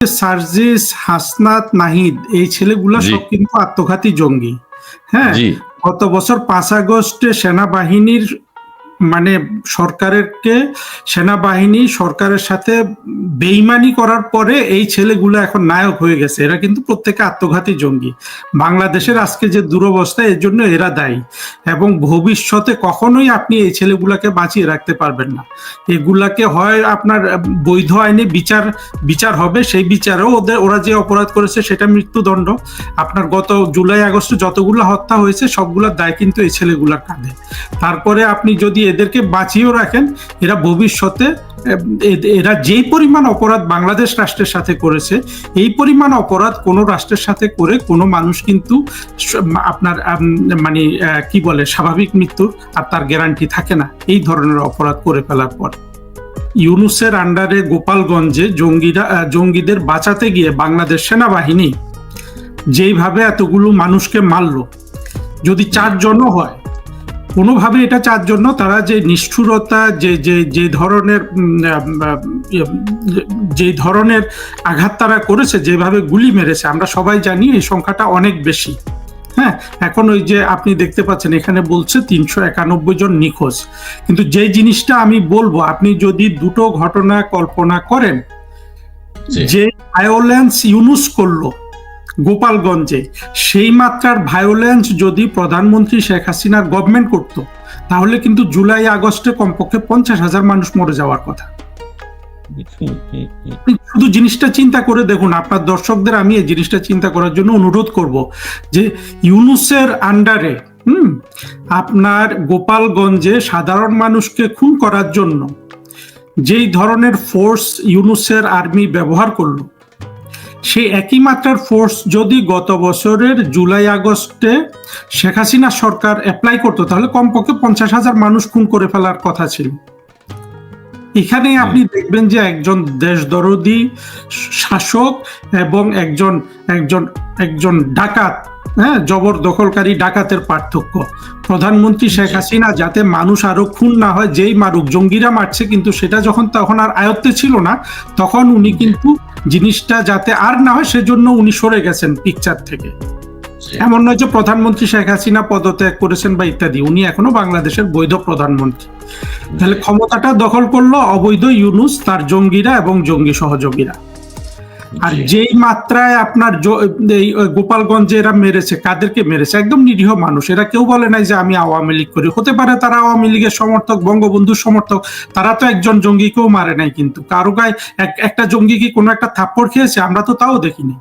সার্জিস, হাসনাত, নাহিদ এই ছেলেগুলা জি সব কিন্তু আত্মঘাতী জঙ্গি। হ্যাঁ, জি গত বছর 5 আগস্টে সেনাবাহিনীর মানে সেনাবাহিনী সরকারের সাথে বেইমানি করার পরে এই ছেলেগুলো এখন নায়ক হয়ে গেছে। এরা কিন্তু প্রত্যেকে আত্মঘাতী জঙ্গি। বাংলাদেশের আজকে যে দুরবস্থা এর জন্য এরা দায়ী, এবং ভবিষ্যতে কখনোই আপনি এই ছেলেগুলাকে বাঁচিয়ে রাখতে পারবেন না। এগুলাকে হয় আপনার বৈধ আইনে বিচার হবে, সেই বিচারেও ওরা যে অপরাধ করেছে সেটা মৃত্যুদণ্ড। আপনার গত জুলাই আগস্টে যতগুলো হত্যা হয়েছে সবগুলোর দায় কিন্তু এই ছেলেগুলার কাঁধে। তারপরে আপনি যদি এদেরকে বাঁচিয়েও রাখেন, এরা ভবিষ্যতে এরা যেই পরিমাণ অপরাধ বাংলাদেশ রাষ্ট্রের সাথে করেছে, এই পরিমাণ অপরাধ কোনো রাষ্ট্রের সাথে করে কোনো মানুষ কিন্তু আপনার মানে কি বলে স্বাভাবিক মৃত্যুর আর তার গ্যারান্টি থাকে না এই ধরনের অপরাধ করে ফেলার পর। ইউনূসের আন্ডারে গোপালগঞ্জে জঙ্গিদের বাঁচাতে গিয়ে বাংলাদেশ সেনাবাহিনী যেইভাবে এতগুলো মানুষকে মারলো, যদি 4 জনও হয় কোনোভাবে এটা 4 জন, তারা যে নিষ্ঠুরতা, যে ধরনের আঘাত তারা করেছে, যেভাবে গুলি মেরেছে, আমরা সবাই জানি এই সংখ্যাটা অনেক বেশি। হ্যাঁ, এখন ওই যে আপনি দেখতে পাচ্ছেন এখানে বলছে 391 জন নিখোঁজ, কিন্তু যে জিনিসটা আমি বলবো, আপনি যদি দুটো ঘটনা কল্পনা করেন, যে ভায়োলেন্স ইউনূস করলো গোপালগঞ্জে, সেই মাত্রার ভায়োলেন্স যদি প্রধানমন্ত্রী শেখ হাসিনার গভর্নমেন্ট করত, তাহলে কিন্তু জুলাই আগস্টে কমপক্ষে 50,000 মানুষ মরে যাওয়ার কথা। শুধু জিনিসটা চিন্তা করে দেখুন। আপনার দর্শকদের আমি এই জিনিসটা চিন্তা করার জন্য অনুরোধ করব, যে ইউনূসের আন্ডারে আপনার গোপালগঞ্জে সাধারণ মানুষকে খুন করার জন্য যেই ধরনের ফোর্স ইউনূসের আর্মি ব্যবহার করলো, সেই একই মাত্রার ফোর্স যদি গত বছরের জুলাই আগস্টে শেখ হাসিনা সরকার অ্যাপ্লাই করতো, তাহলে কমপক্ষে 50,000 মানুষ খুন করে ফেলার কথা ছিল। এখানে আপনি দেখবেন যে একজন দেশদরদী শাসক এবং একজন ডাকাত, হ্যাঁ, জবরদখলকারী ডাকাতের পার্থক্য। প্রধানমন্ত্রী শেখ হাসিনা যাতে মানুষ আরো খুন না হয়, যেই মারুক, জঙ্গিরা মারছে, কিন্তু সেটা তখন আর আয়ত্তে ছিল না, তখন উনি কিন্তু জিনিসটা যাতে আর না হয় সেজন্য উনি সরে গেছেন পিকচার থেকে। এমন নয় যে প্রধানমন্ত্রী শেখ হাসিনা পদত্যাগ করেছেন বা ইত্যাদি, উনি এখনো বাংলাদেশের বৈধ প্রধানমন্ত্রী। তাহলে ক্ষমতাটা দখল করলো অবৈধ ইউনূস, তার জঙ্গিরা এবং জঙ্গি সহযোগীরা। আর যেই মাত্রায় আপনার গোপালগঞ্জে এরা মেরেছে, কাদেরকে মেরেছে? একদম নিরীহ মানুষ। এরা কেউ বলে নাই যে আমি আওয়ামী লীগ করি। হতে পারে তারা আওয়ামী লীগের সমর্থক, বঙ্গবন্ধুর সমর্থক, তারা তো একজন জঙ্গিকেও মারে নাই, কিন্তু কারো গায়ে একটা জঙ্গি কি কোনো একটা থাপ্পড় খেয়েছে? আমরা তো তাও দেখিনি।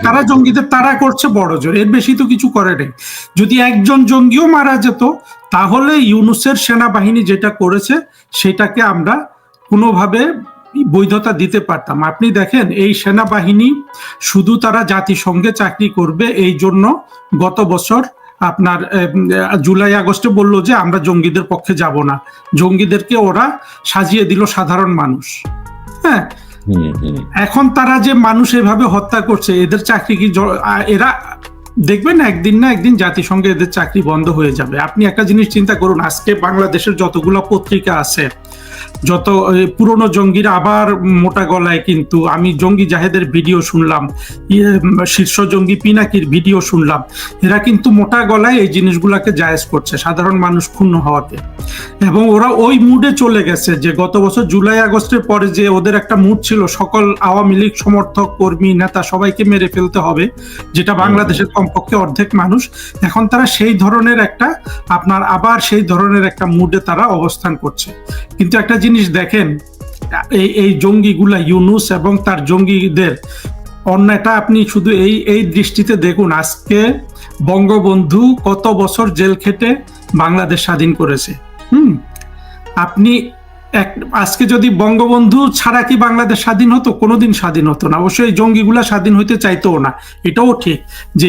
তারা জঙ্গিদের তারা করছে বড় জোর, এর বেশি তো কিছু করে নাই। যদি একজন জঙ্গিও মারা যেত, তাহলে ইউনূসের সেনাবাহিনী যেটা করেছে সেটাকে আমরা কোনোভাবে বৈধতা দিতে পারতাম। আপনি দেখেন, এই সেনাবাহিনী শুধু তারা জাতিসংঘে চাকরি করবে এই জন্য গত বছর আপনার জুলাই আগস্টে বলল যে আমরা জঙ্গিদের পক্ষে যাব না। জঙ্গিদেরকে ওরা সাজিয়ে দিল সাধারণ মানুষ। হ্যাঁ, এখন তারা যে মানুষ এভাবে হত্যা করছে, এদের চাকরি কি এরা দেখবেন একদিন না একদিন জাতিসংঘে এদের চাকরি বন্ধ হয়ে যাবে। আপনি একটা জিনিস চিন্তা করুন, আজকে বাংলাদেশের যতগুলো পত্রিকা আছে, যত পুরনো জঙ্গিরা আবার মোটা গলায়, কিন্তু আমি জঙ্গি জাহেদের ভিডিও শুনলাম, শীর্ষ জঙ্গি পিনাকির ভিডিও শুনলাম, এরা কিন্তু মোটা গলায় এই জিনিসগুলাকে জায়েজ করছে, সাধারণ মানুষ ক্ষুণ্ণ হওয়াতে। এবং ওরা ওই মুডে চলে গেছে যে গত বছর জুলাই আগস্টের পরে যে ওদের একটা মুড ছিল সকল আওয়ামী লীগ সমর্থক, কর্মী, নেতা সবাইকে মেরে ফেলতে হবে, যেটা বাংলাদেশের কমপক্ষে অর্ধেক মানুষ। এখন তারা সেই ধরনের একটা মুডে তারা অবস্থান করছে। কিন্তু একটা জিনিস দেখেন, এই জঙ্গিগুলা ইউনূস এবং তার জঙ্গিদের অন্যটা আপনি শুধু এই দৃষ্টিতে দেখুন। আজকে বঙ্গবন্ধু কত বছর জেল খেটে বাংলাদেশ স্বাধীন করেছে। আপনি আজকে যদি বঙ্গবন্ধু ছাড়া কি বাংলাদেশ স্বাধীন হতো? কোনোদিন স্বাধীন হতো না। অবশ্যই জঙ্গিগুলা স্বাধীন হইতে চাইতেও না। এটাও ঠিক যে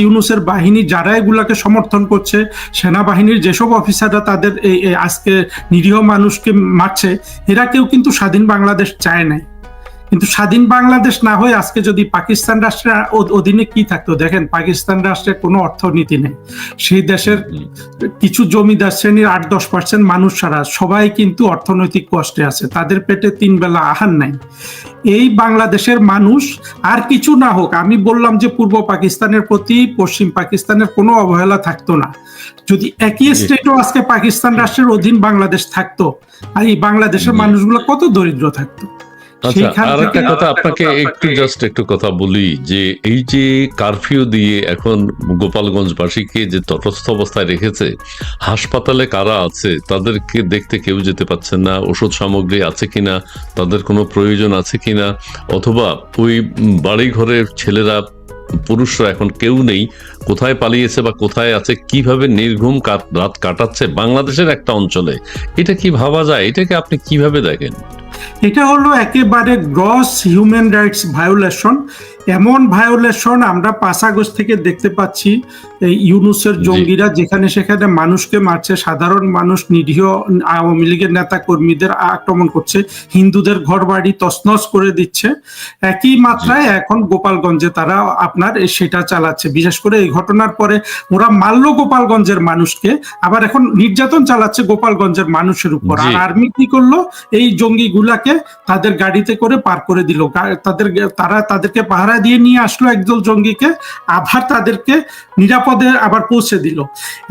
ইউনূসের বাহিনী যারা এগুলাকে সমর্থন করছে, সেনাবাহিনীর যেসব অফিসাররা তাদের আজকে নিরীহ মানুষকে মারছে, এরা কেউ কিন্তু স্বাধীন বাংলাদেশ চায় নাই। কিন্তু স্বাধীন বাংলাদেশ না হয়ে আজকে যদি পাকিস্তান রাষ্ট্রের অধীনে কি থাকতো, দেখেন পাকিস্তান রাষ্ট্রের কোনো অর্থনীতি নেই, সেই দেশের কিছু জমিদার শ্রেণীর 8-10% মানুষ ছাড়া সবাই কিন্তু অর্থনৈতিক কষ্টে আছে, তাদের পেটে 3 বেলা আহার নাই। এই বাংলাদেশের মানুষ আর কিছু না হোক, আমি বললাম যে পূর্ব পাকিস্তানের প্রতি পশ্চিম পাকিস্তানের কোনো অবহেলা থাকতো না, যদি একই স্টেটও আজকে পাকিস্তান রাষ্ট্রের অধীন বাংলাদেশ থাকতো, আর এই বাংলাদেশের মানুষগুলো কত দরিদ্র থাকতো। আচ্ছা, আর একটা কথা আপনাকে একটু কথা বলি, যে এই যে কারফিউ দিয়ে এখন গোপালগঞ্জবাসীকে যে তটস্থ অবস্থায় রেখেছে, হাসপাতালে কারা আছে তাদেরকে দেখতে কেউ যেতে পারছে না, ওষুধ সামগ্রী আছে কিনা, তাদের কোনো প্রয়োজন আছে কিনা, অথবা ওই বাড়ি ঘরের ছেলেরা পুরুষরা এখন কেউ নেই, কোথায় পালিয়েছে বা কোথায় আছে, কিভাবে নির্ঘুম রাত কাটাচ্ছে বাংলাদেশের একটা অঞ্চলে, এটা কি ভাবা যায়? এটাকে আপনি কিভাবে দেখেন? এটা হলো একেবারে গ্রস হিউম্যান রাইটস ভায়োলেশন। এমন ভায়োলেশন আমরা 5 আগস্ট থেকে দেখতে পাচ্ছি, এই ইউনূসের জঙ্গিরা যেখানে সেখানে মানুষকে মারছে, সাধারণ মানুষ, নিরীহ আওয়ামী লীগের নেতা কর্মীদের আক্রমণ করছে, হিন্দুদের ঘরবাড়ি তছনছ করে দিচ্ছে। একই মাত্রায় এখন গোপালগঞ্জে তারা আপনার সেটা চালাচ্ছে। বিশেষ করে এই ঘটনার পরে ওরা মারলো গোপালগঞ্জের মানুষকে, আবার এখন নির্যাতন চালাচ্ছে গোপালগঞ্জের মানুষের উপর। আর আর্মি কি করলো, এই জঙ্গিগুলাকে তাদের গাড়িতে করে পার করে দিল, তাদেরকে পাহারা দিয়ে নিয়ে আসলো একদল জঙ্গিকে, আবার তাদেরকে নিরাপদে আবার পৌঁছে দিল।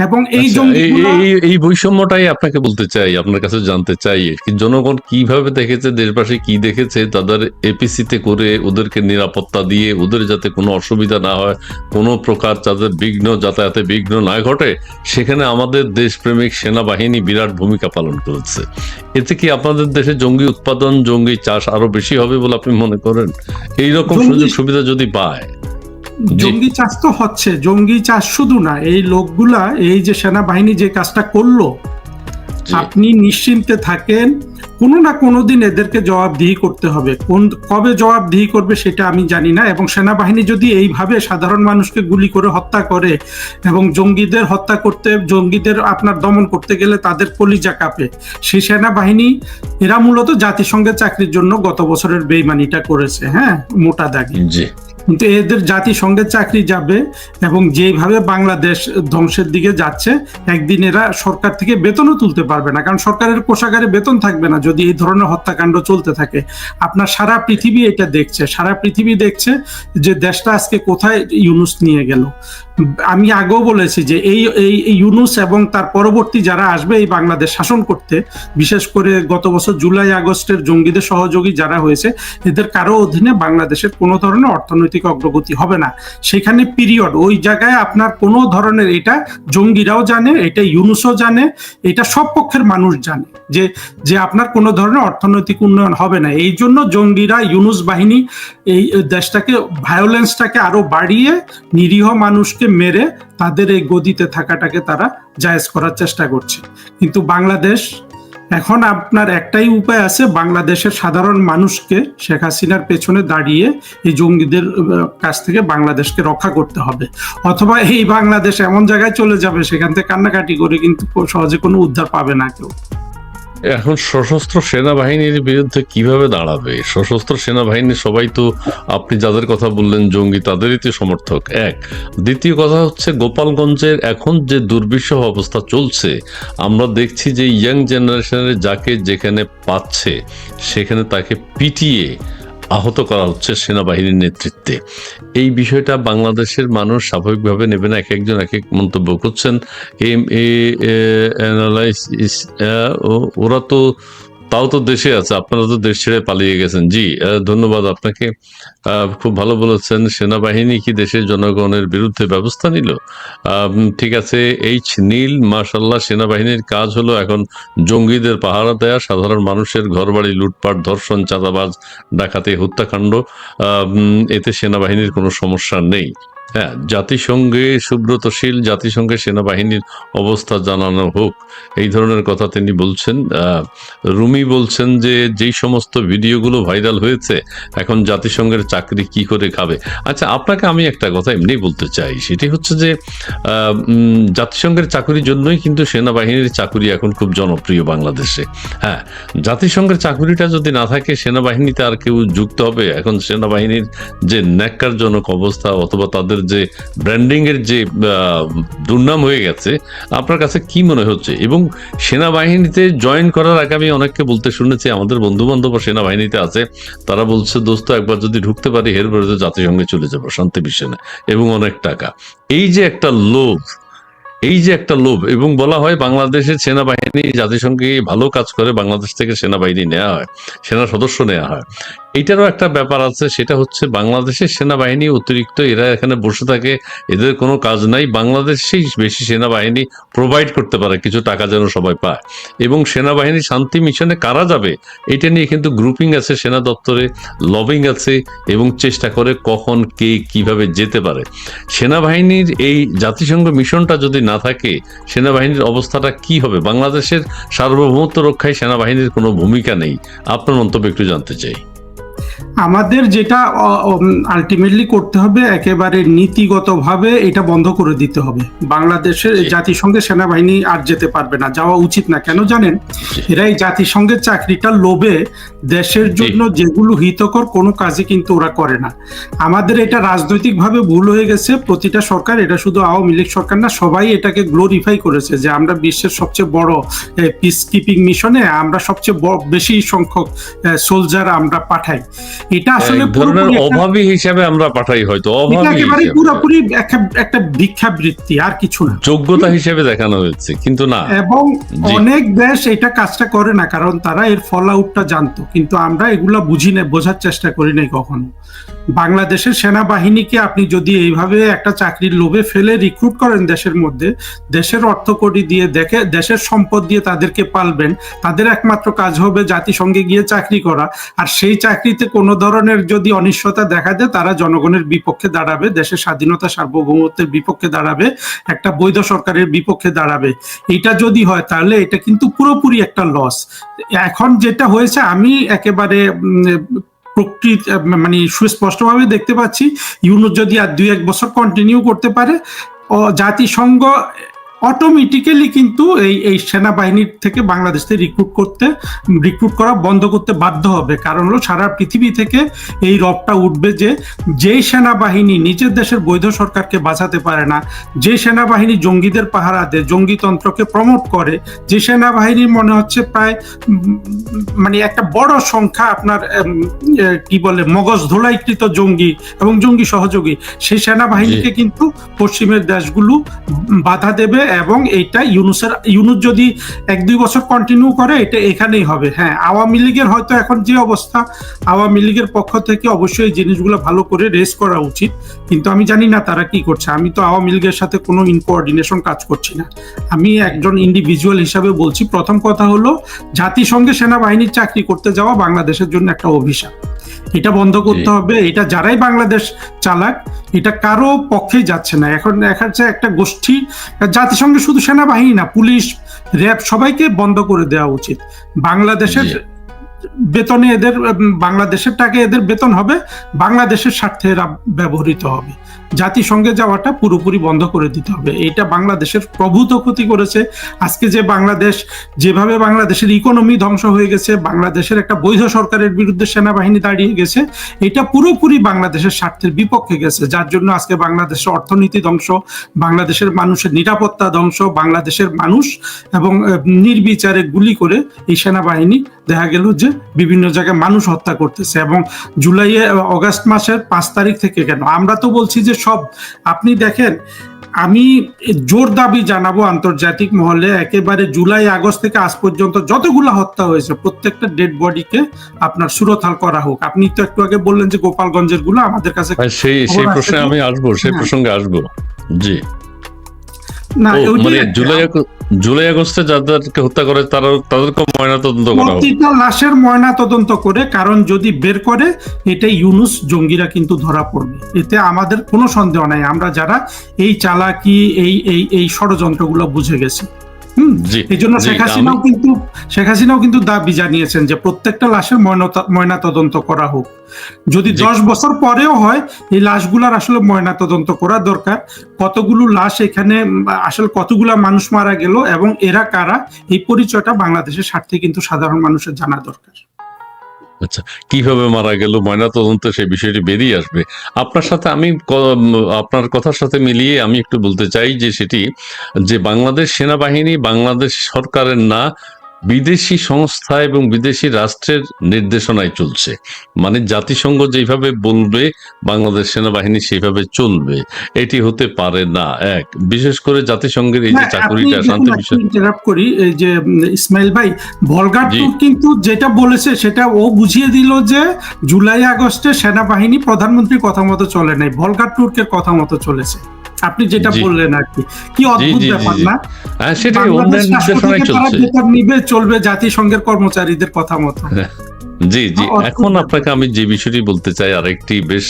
এবং এই বৈষম্যটাই আপনাকে বলতে চাই, আপনার কাছে জানতে চাই জনগণ কিভাবে দেখেছে, দেশবাসী কি দেখেছে, তাদের এপিসিতে করে ওদেরকে নিরাপত্তা দিয়ে ওদের যাতে কোনো অসুবিধা না হয়, কোনো প্রকার তাদের যাতায়াতে বিঘ্ন না ঘটে, সেখানে আমাদের দেশপ্রেমিক সেনাবাহিনী বিরাট ভূমিকা পালন করেছে। এতে কি আপনাদের দেশে জঙ্গি উৎপাদন, জঙ্গি চাষ আরো বেশি হবে বলে আপনি মনে করেন? এইরকম সুযোগ সুবিধা যদি পায়? জঙ্গি চাষ তো হচ্ছে, জঙ্গি চাষ শুধু না, এই লোকগুলা, এই যে সেনাবাহিনী যে কাজটা করলো, আপনি নিশ্চিন্তে থাকেন, কোনো না কোনো দিন এদেরকে জবাবদিহি করতে হবে। কবে জবাবদিহি করবে সেটা আমি জানি না। এবং সেনাবাহিনী যদি এইভাবে সাধারণ মানুষকে গুলি করে হত্যা করে এবং জঙ্গিদের হত্যা করতে, জঙ্গিদের আপনার দমন করতে গেলে তাদের কলিজা কাঁপে, সেই সেনাবাহিনী এরা মূলত জাতিসংঘের চাকরির জন্য গত বছরের বেইমানিটা করেছে, হ্যাঁ, মোটা দাগে। কিন্তু এদের জাতিসংঘের চাকরি যাবে, এবং যেভাবে বাংলাদেশ ধ্বংসের দিকে যাচ্ছে, একদিন এরা সরকার থেকে বেতনও তুলতে পারবে না, কারণ সরকারের কোষাগারে বেতন থাকবে না যদি এই ধরনের হত্যাকাণ্ড চলতে থাকে। আপনার সারা পৃথিবী এটা দেখছে, সারা পৃথিবী দেখছে যে দেশটা আজকে কোথায় ইউনূস নিয়ে গেল। আমি আগেও বলেছি যে এই ইউনূস এবং তার পরবর্তী যারা আসবে এই বাংলাদেশ শাসন করতে, বিশেষ করে গত বছর জুলাই আগস্টের জঙ্গিদের সহযোগী যারা হয়েছে, এদের কারো অধীনে বাংলাদেশের কোনো ধরনের অর্থনৈতিক অগ্রগতি হবে না। সেখানে পিরিয়ড, ওই জায়গায় আপনার কোনো ধরনের, এটা জঙ্গিরাও জানে, এটা ইউনূসও জানে, এটা সব পক্ষের মানুষ জানে যে আপনার কোনো ধরনের অর্থনৈতিক উন্নয়ন হবে না। এই জন্য জঙ্গিরা, ইউনূস বাহিনী এই দেশটাকে, ভায়োলেন্সটাকে আরো বাড়িয়ে নিরীহ মানুষকে মেরে তাদের এই গদিতে থাকাটাকে তারা জায়েজ করার চেষ্টা করছে। কিন্তু বাংলাদেশ এখন আপনার একটাই উপায় আছে, বাংলাদেশের সাধারণ মানুষকে শেখ হাসিনার পেছনে দাঁড়িয়ে এই জঙ্গিদের কাছ থেকে বাংলাদেশকে রক্ষা করতে হবে, অথবা এই বাংলাদেশ এমন জায়গায় চলে যাবে সেখান থেকে কান্নাকাটি করে কিন্তু সহজে কোনো উদ্ধার পাবে না কেউ। এখন সশস্ত্র সেনাবাহিনীর বিরুদ্ধে কিভাবে দাঁড়াবে? সশস্ত্র সেনাবাহিনী সবাই তো, আপনি যাদের কথা বললেন জঙ্গি, তাদেরই তো সমর্থক। দ্বিতীয় কথা হচ্ছে, গোপালগঞ্জের এখন যে দুর্বিষহ অবস্থা চলছে, আমরা দেখছি যে ইয়াং জেনারেশনের যাকে যেখানে পাচ্ছে সেখানে তাকে পিটিয়ে আহত করা হচ্ছে সেনাবাহিনীর নেতৃত্বে। এই বিষয়টা বাংলাদেশের মানুষ স্বাভাবিকভাবে নেবে না, এক একজন এক এক মন্তব্য করছেন। ওরা তো তাও তো দেশে আছে, আপনারা তো দেশ ছেড়ে পালিয়ে গেছেন। জি, ধন্যবাদ আপনাকে, খুব ভালো বলেছেন। সেনাবাহিনী কি দেশের জনগণের বিরুদ্ধে ব্যবস্থা নিল? ঠিক আছে, নীল, মাশাল্লাহ, সেনাবাহিনীর কাজ হলো এখন জঙ্গিদের পাহারা দেয়া, সাধারণ মানুষের ঘরবাড়ি লুটপাট, ধর্ষণ, চাঁদাবাজ, ডাকাতি, হত্যাকাণ্ড, এতে সেনাবাহিনীর কোনো সমস্যা নেই। হ্যাঁ, জাতিসংঘে সুব্রতশীল, জাতিসংঘে সেনাবাহিনীর অবস্থা জানানো হোক, এই ধরনের কথা তিনি বলছেন। রুমি বলছেন যে যেই সমস্ত ভিডিওগুলো ভাইরাল হয়েছে, এখন জাতিসংঘের চাকরি কি করে খাবে। আচ্ছা, আপনাকে আমি একটা কথা এমনি বলতে চাই, সেটি হচ্ছে যে জাতিসংঘের চাকরির জন্যই কিন্তু সেনাবাহিনীর চাকরি এখন খুব জনপ্রিয় বাংলাদেশে। হ্যাঁ, জাতিসংঘের চাকরিটা যদি না থাকে, সেনাবাহিনীতে আর কেউ যুক্ত হবে? এখন সেনাবাহিনীর যে ন্যাক্কারজনক অবস্থা, অথবা তাদের যে ব্র্যান্ডিং এর যে দুর্নাম হয়ে গেছে, আপনার কাছে কি মনে হচ্ছে? এবং সেনাবাহিনীতে জয়েন করার আগে আমি অনেককে বলতে শুনেছি, আমাদের বন্ধু বান্ধব সেনাবাহিনীতে আছে, তারা বলছে দোস্ত একবার যদি ঢুকতে পারি এরপরে তো জাতিসংঘে চলে যাবো শান্তি মিশনে, এবং অনেক টাকা। এই যে একটা লোভ, এই যে একটা লোভ, এবং বলা হয় বাংলাদেশের সেনাবাহিনী জাতিসংঘে ভালো কাজ করে, বাংলাদেশ থেকে সেনাবাহিনী নেওয়া হয়, সেনা সদস্য নেওয়া হয়। এইটারও একটা ব্যাপার আছে, সেটা হচ্ছে বাংলাদেশের সেনাবাহিনী অতিরিক্ত, এরা এখানে বসে থাকে, এদের কোনো কাজ নাই, বাংলাদেশেই বেশি সেনাবাহিনী প্রোভাইড করতে পারে কিছু টাকা যেন সবাই পায়। এবং সেনাবাহিনী শান্তি মিশনে কারা যাবে এটা নিয়ে কিন্তু গ্রুপিং আছে সেনা দপ্তরে, লবিং আছে, এবং চেষ্টা করে কখন কে কিভাবে যেতে পারে। সেনাবাহিনীর এই জাতিসংঘ মিশনটা যদি না থাকে, সেনাবাহিনীর অবস্থাটা কি হবে? বাংলাদেশের সার্বভৌমত্ব রক্ষায় সেনাবাহিনীর কোনো ভূমিকা নেই। আপনার মন্তব্য একটু জানতে চাই। আমাদের যেটা আলটিমেটলি করতে হবে, একেবারে নীতিগতভাবে এটা বন্ধ করে দিতে হবে। বাংলাদেশের জাতিসংঘের সেনাবাহিনী আর যেতে পারবে না, যাওয়া উচিত না। কেন জানেন? এরা এই জাতিসংঘের চাকরিটা লোভে দেশের জন্য যেগুলো হিতকর কোনো কাজে কিন্তু ওরা করে না। আমাদের এটা রাজনৈতিকভাবে ভুল হয়ে গেছে। প্রতিটা সরকার, এটা শুধু আওয়ামী লীগ সরকার না, সবাই এটাকে গ্লোরিফাই করেছে যে আমরা বিশ্বের সবচেয়ে বড় পিস কিপিং মিশনে আমরা সবচেয়ে বেশি সংখ্যক সোলজার আমরা পাঠাই। এটা আসলে ধরনের অভাবী হিসাবে আমরা পাঠাই, হয়তো একেবারে পুরোপুরি একটা ভিক্ষাবৃত্তি, আর কিছু না, যোগ্যতা হিসেবে দেখানো হয়েছে, কিন্তু না। এবং অনেক দেশ এটা কাজটা করে না, কারণ তারা এর ফল আউটটা জানতো, কিন্তু আমরা এগুলা বুঝি না, বোঝার চেষ্টা করি নাই কখনো। বাংলাদেশের সেনাবাহিনীকে আপনি যদি এইভাবে একটা চাকরির লোভে ফেলে রিক্রুট করেন দেশের মধ্যে, দেশের অর্থকড়ি দিয়ে, দেশের সম্পদ দিয়ে তাদেরকে পালবেন, তাদের একমাত্র কাজ হবে জাতিসংঘে গিয়ে চাকরি করা। আর সেই চাকরিতে কোনো ধরনের যদি অনিশ্চয়তা দেখা যায়, তারা জনগণের বিপক্ষে দাঁড়াবে, দেশের স্বাধীনতা সার্বভৌমত্বের বিপক্ষে দাঁড়াবে, একটা বৈধ সরকারের বিপক্ষে দাঁড়াবে। এটা যদি হয় তাহলে এটা কিন্তু পুরোপুরি একটা লস। এখন যেটা হয়েছে, আমি একেবারে মানে সুস্পষ্টভাবে দেখতে পাচ্ছি, ইউনূস যদি আর 2-1 বছর কন্টিনিউ করতে পারে, জাতিসংঘ অটোমেটিক্যালি কিন্তু এই সেনাবাহিনীর থেকে বাংলাদেশ থেকে রিক্রুট করা বন্ধ করতে বাধ্য হবে। কারণ হলো, সারা পৃথিবী থেকে এই রবটা উঠবে যে যেই সেনাবাহিনী নিজের দেশের বৈধ সরকারকে বাঁচাতে পারে না, যে সেনাবাহিনী জঙ্গিদের পাহারা দেয়, জঙ্গিতন্ত্রকে প্রমোট করে, যে সেনাবাহিনীর মনে হচ্ছে প্রায় মানে একটা বড় সংখ্যা আপনার কি বলে মগজ ধোলাইকৃত জঙ্গি এবং জঙ্গি সহযোগী, সেই সেনাবাহিনীকে কিন্তু পশ্চিমের দেশগুলো বাধা দেবে। এবং এইটা ইউনূস যদি 1-2 বছর কন্টিনিউ করে, এটা এখানেই হবে। হ্যাঁ, আওয়ামী লীগের হয়তো এখন যে অবস্থা, আওয়ামী লীগের পক্ষ থেকে অবশ্যই এই জিনিসগুলো ভালো করে রেস করা উচিত, কিন্তু আমি জানি না তারা কি করছে। আমি তো আওয়ামী লীগের সাথে কোনো ইনকোঅর্ডিনেশন কাজ করছি না, আমি একজন ইন্ডিভিজুয়াল হিসাবে বলছি। প্রথম কথা হলো, জাতিসংঘে সেনাবাহিনীর চাকরি করতে যাওয়া বাংলাদেশের জন্য একটা অভিশাপ, এটা বন্ধ করতে হবে। এটা যারাই বাংলাদেশ চালাক, এটা কারো পক্ষে যাচ্ছে না। এখন একটা গোষ্ঠী, জাতিসংঘে শুধু সেনাবাহিনী না, পুলিশ, র্যাব, সবাইকে বন্ধ করে দেওয়া উচিত। বাংলাদেশের বেতনে এদের, বাংলাদেশের টাকা এদের বেতন হবে, বাংলাদেশের স্বার্থে এরা ব্যবহৃত হবে। জাতিসংঘে যাওয়াটা পুরোপুরি বন্ধ করে দিতে হবে। এটা বাংলাদেশের প্রভূত ক্ষতি করেছে। আজকে যে বাংলাদেশ, যেভাবে বাংলাদেশের ইকোনমি ধ্বংস হয়ে গেছে, বাংলাদেশের একটা বৈধ সরকারের বিরুদ্ধে সেনাবাহিনী দাঁড়িয়ে গেছে, এটা পুরোপুরি বাংলাদেশের স্বার্থের বিপক্ষে গেছে, যার জন্য আজকে বাংলাদেশের অর্থনীতি ধ্বংস, বাংলাদেশের মানুষের নিরাপত্তা ধ্বংস, বাংলাদেশের মানুষ এবং নির্বিচারে গুলি করে এই সেনাবাহিনী দেখা গেল যে বিভিন্ন জায়গায় মানুষ হত্যা করতেছে। এবং অগাস্ট মাসের 5 তারিখ থেকে, কেন আমরা তো বলছি যে সব, আপনি দেখেন, আমি জোর দাবি জানাবো আন্তর্জাতিক মহলে, একেবারে জুলাই আগস্ট থেকে আজ পর্যন্ত যতগুলো হত্যা হয়েছে, প্রত্যেকটা ডেড বডিকে আপনার সুরতহাল করা হোক। আপনি তো একটু আগে বললেন যে গোপালগঞ্জের গুলো আমাদের কাছে, সেই প্রশ্নে আমি আসবো, সেই প্রসঙ্গে আসবো। জি, না মানে জুলাই আগস্টে যাদেরকে হত্যা করে তাদেরকে ময়নাতদন্ত করা হোক। প্রতিটা লাশের ময়না তদন্ত করে, কারণ যদি বের করে এটা ইউনুস জঙ্গিরা কিন্তু ধরা পড়বে, এতে আমাদের কোনো সন্দেহ নাই। আমরা যারা এই চালাকি এই ষড়যন্ত্রগুলো বুঝে গেছি। এই জন্য শেখ হাসিনাও কিন্তু দাবি জানিয়েছেন যে প্রত্যেকটা লাশের ময়না তদন্ত করা হোক। যদি 10 বছর পরেও হয়, এই লাশগুলার আসলে ময়না তদন্ত করা দরকার। কতগুলো লাশ এখানে, আসলে কতগুলা মানুষ মারা গেল এবং এরা কারা, এই পরিচয়টা বাংলাদেশের স্বার্থে কিন্তু সাধারণ মানুষের জানা দরকার। আচ্ছা, কিভাবে মারা গেল ময়নাতদন্তে সেই বিষয়টি বেরিয়ে আসবে। আপনার সাথে আমি আপনার কথার সাথে মিলিয়ে আমি একটু বলতে চাই যে সেটি যে বাংলাদেশ সেনাবাহিনী বাংলাদেশ সরকারের না, বিদেশি সংস্থা এবং বিদেশি রাষ্ট্রের নির্দেশনায় চলছে। মানে জাতিসংঘ যেভাবে বলবে বাংলাদেশ সেনাবাহিনী সেইভাবে চলবে, এটি হতে পারে না। এক, বিশেষ করে জাতিসংঘের এই যে চাকুরিটা, শান্তি বিষয় ইন্টারাপ্ট করি, এই যে ইসমাইল ভাই, ভলগার ট্যুর কিন্তু যেটা বলেছে সেটা ও বুঝিয়ে দিল যে জুলাই আগস্টে সেনাবাহিনী প্রধানমন্ত্রীর কথা মতো চলে নাই, ভলগার ট্যুরকে কথা মতো চলেছে। আপনি যেটা বললেন আর কি অদ্ভুত ব্যাপার না? সেটাই অন্যের নির্দেশনায় চলছে, নিবে চলবে জাতিসংঘের কর্মচারীদের কথা মতো। জি জি। এখন আপনাকে আমি যে বিষয়টি বলতে চাই, আরেকটি বেশ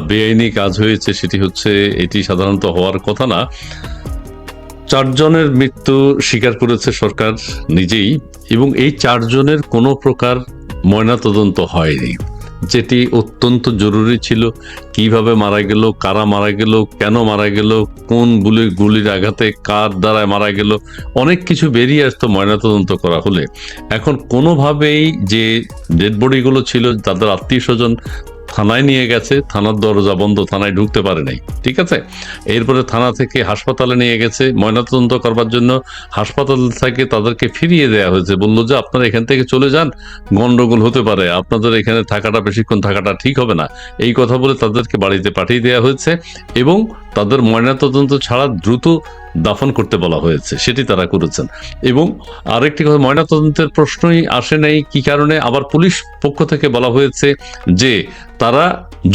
বেআইনি কাজ হয়েছে, সেটি হচ্ছে এটি সাধারণত হওয়ার কথা না। 4 জনের মৃত্যু স্বীকার করেছে সরকার নিজেই, এবং এই 4 জনের কোনো প্রকার ময়নাতদন্ত হয়নি, যেটি অত্যন্ত জরুরি ছিল। কিভাবে মারা গেল, কারা মারা গেল, কেন মারা গেল, কোন গুলির আঘাতে কার দ্বারা মারা গেল, অনেক কিছু বেরিয়ে আসতো ময়নাতদন্ত করা হলে। এখন কোনোভাবেই যে ডেড বডিগুলো ছিল তাদের আত্মীয় স্বজন থানায় নিয়ে গেছে, থানার দরজা বন্ধ, থানায় ঢুকতে পারে নাই, ঠিক আছে। এরপরে থানা থেকে হাসপাতালে নিয়ে গেছে ময়নাতদন্ত করবার জন্য, হাসপাতাল থেকে তাদেরকে ফিরিয়ে দেওয়া হয়েছে, বললো যে আপনারা এখান থেকে চলে যান, গন্ডগোল হতে পারে, আপনাদের এখানে থাকাটা বেশিক্ষণ থাকাটা ঠিক হবে না, এই কথা বলে তাদেরকে বাড়িতে পাঠিয়ে দেওয়া হয়েছে এবং তাদের ময়নাতদন্ত ছাড়া দ্রুত দাফন করতে বলা হয়েছে, সেটি তারা করেছেন। এবং আরেকটি কথা, ময়নাতদন্তের প্রশ্নই আসে নাই কি কারণে, আবার পুলিশ পক্ষ থেকে বলা হয়েছে যে তারা